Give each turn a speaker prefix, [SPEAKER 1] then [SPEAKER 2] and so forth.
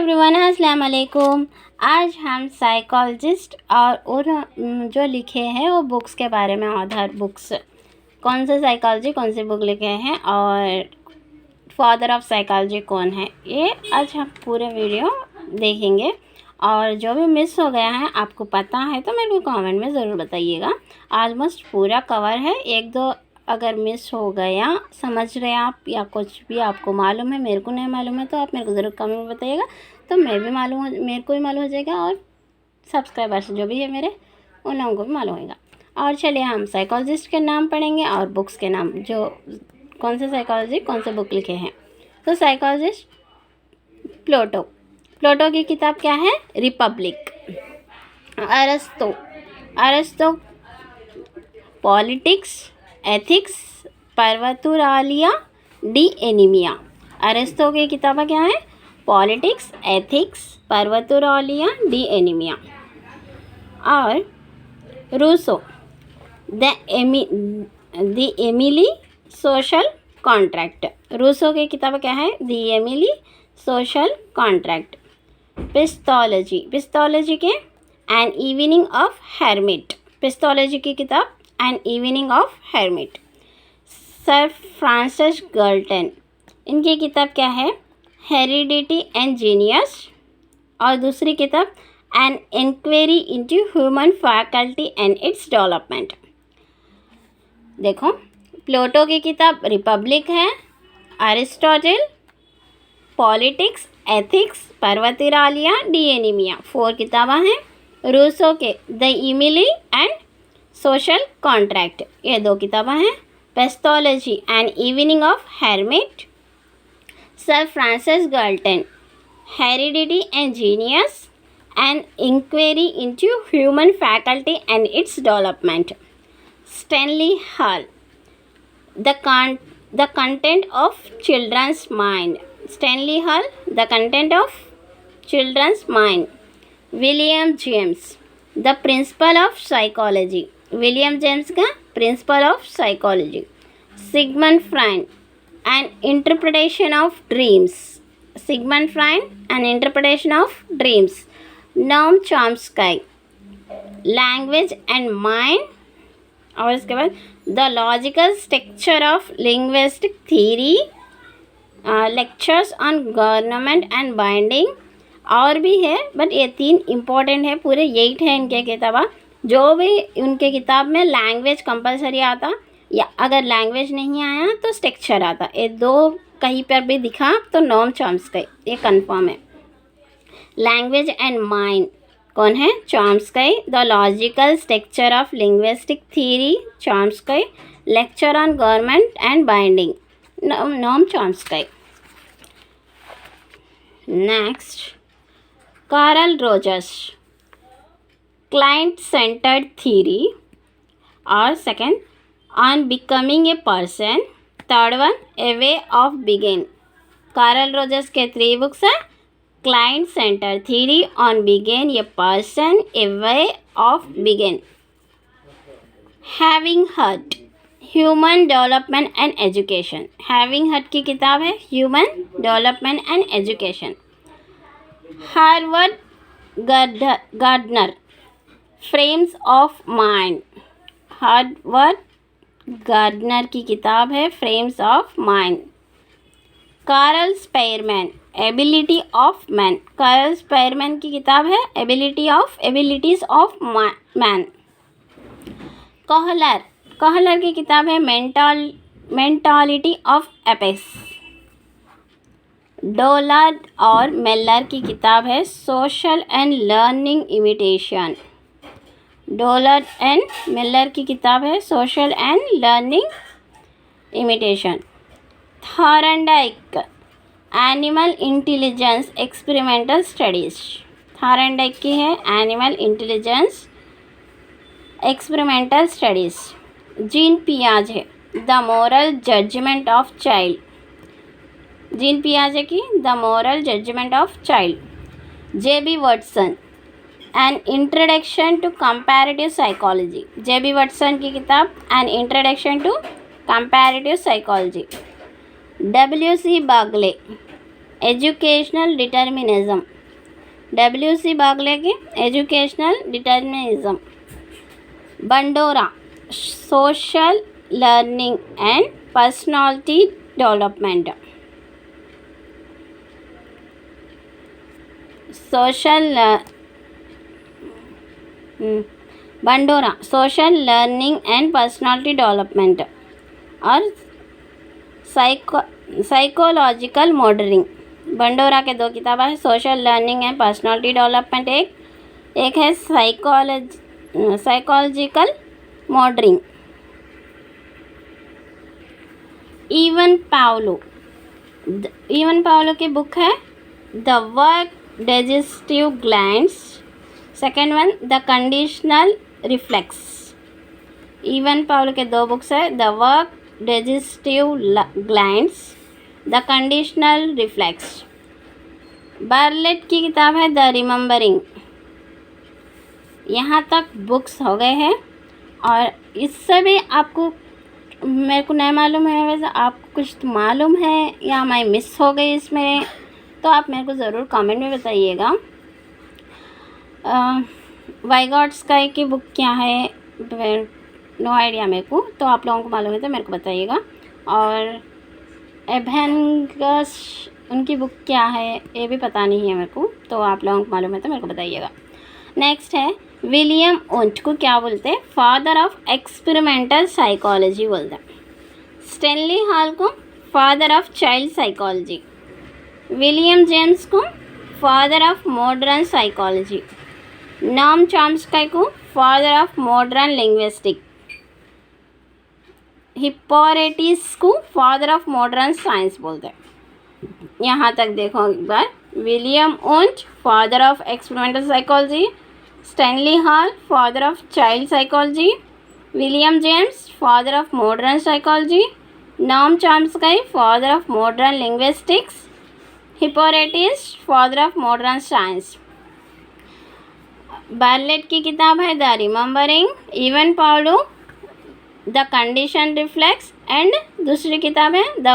[SPEAKER 1] Everyone, अस्सलाम वालेकुम। आज हम साइकोलॉजिस्ट और जो लिखे हैं वो बुक्स के बारे में, ऑथर बुक्स कौन से साइकोलॉजी कौन सी बुक लिखे हैं और फादर ऑफ साइकोलॉजी कौन है, ये आज हम पूरे वीडियो देखेंगे। और जो भी मिस हो गया है आपको पता है तो मेरे को कमेंट में ज़रूर बताइएगा। ऑलमोस्ट पूरा कवर है, एक दो अगर मिस हो गया समझ रहे आप या कुछ भी आपको मालूम है मेरे को नहीं मालूम है तो आप मेरे को ज़रूर कमेंट में बताइएगा, तो मेरे को भी मालूम हो जाएगा और सब्सक्राइबर्स जो भी है मेरे उन लोगों को भी मालूम होगा। और चलिए हम साइकोलॉजिस्ट के नाम पढ़ेंगे और बुक्स के नाम, जो कौन से साइकोलॉजी कौन से बुक लिखे हैं। तो साइकोलॉजिस्ट प्लेटो की किताब क्या है? रिपब्लिक। अरस्तो पॉलिटिक्स एथिक्स परवतुरालिया डी एनीमिया। अरस्तो की किताबें क्या है? पॉलिटिक्स एथिक्स परवतुरालिया डी एनीमिया। और Rousseau the Emile social contract. Rousseau की किताबें क्या है? The Emile social contract. Pestalozzi के an evening of hermit. Pestalozzi की किताब an evening of hermit. Sir Francis Galton, इनकी किताब क्या है? Heredity and genius. और दूसरी किताब an inquiry into human faculty and its development. देखो, प्लेटो की किताब रिपब्लिक है, अरिस्टोटल पॉलिटिक्स एथिक्स परवतुरालिया डी एनीमिया 4 किताबें हैं। रूसो के the Emile and social contract, ये 2 किताबें हैं। Pestalozzi an evening of hermit. Sir Francis Galton heredity and genius an inquiry into human faculty and its development. Stanley Hall the content of children's mind. Stanley Hall the content of children's mind. William James the principle of psychology. William James का principle of psychology. Sigmund Freud an interpretation of dreams. Sigmund Freud an interpretation of dreams. Noam Chomsky language and mind. और इसके बाद the logical structure of linguistic theory. Lectures on government and binding. और भी है but ये 3 important है, पूरे 8 है इनके किताबा। जो भी उनके किताब में लैंग्वेज कंपलसरी आता या अगर लैंग्वेज नहीं आया तो स्ट्रक्चर आता, ये 2 कहीं पर भी दिखा तो नोम चॉम्स्की, ये कंफर्म है। लैंग्वेज एंड माइंड कौन है? Chomsky. The logical structure of linguistic theory Chomsky. Lecture on government and binding Noam Chomsky. Next, Carl Rogers client centered theory. और second on becoming a person. Third one a way of begin. Carl Rogers के 3 books हैं, client centered theory, on begin a person, a way of begin. Having hurt human development and education. Having हर्ट की किताब है human development and education. Howard Gardner frames of mind. Howard Gardner की किताब है frames of mind. Karl Spearman ability of man. Karl Spearman की किताब है एबिलिटीज ऑफ मैन। कहलर की किताब है मेंटालिटी ऑफ एपेक्स। डोलार्ड और मेलर की किताब है social and learning imitation. Dollard and Miller की किताब है social and learning imitation. Thorndike animal intelligence experimental studies. Thorndike की है animal intelligence experimental studies. Jean पियाजे the moral judgement of child. Jean पियाजे की the moral judgement of child. J B Watson an introduction to comparative psychology. J B Watson की किताब an introduction to comparative psychology. W C Bagley educational determinism, W.C. Bagley की educational determinism. Bandura, social learning and personality development. Bandura social learning and personality development और psychological modelling. Bandura के 2 किताबें हैं, social learning and personality development एक है psychological modelling. Ivan Pavlov की book है the work digestive glands, second one the conditional reflex. Ivan Pavlov के 2 books है the work digestive glands, the conditional reflex. Bartlett की किताब है द रिमेंबरिंग। यहाँ तक बुक्स हो गए हैं और इससे भी आपको, मेरे को नहीं मालूम है, वैसे आपको कुछ मालूम है या मैं मिस हो गई इसमें, तो आप मेरे को ज़रूर कमेंट में बताइएगा। वाइगॉट्स्काई की बुक क्या है, नो आइडिया मेरे को, तो आप लोगों को मालूम है तो मेरे को बताइएगा। और एवेंगस उनकी बुक क्या है ये भी पता नहीं है मेरे को, तो आप लोगों को मालूम है तो मेरे को बताइएगा। नेक्स्ट है विलियम वुंट को क्या बोलते हैं, फादर ऑफ एक्सपेरिमेंटल साइकोलॉजी बोलते हैं। स्टैनली हॉल को father of child psychology. William James को father of modern psychology. Noam Chomsky को father of modern linguistic. Hippocrates को फादर ऑफ मॉडर्न साइंस बोलते हैं। यहाँ तक देखो एक बार, William Wundt father of experimental psychology, Stanley Hall father of child psychology, William James father of modern psychology, Noam Chomsky father of modern linguistics, Hippocrates father of modern science. Bartlett की किताब है the remembering, Ivan Pavlov the conditioned reflex and दूसरी किताब है the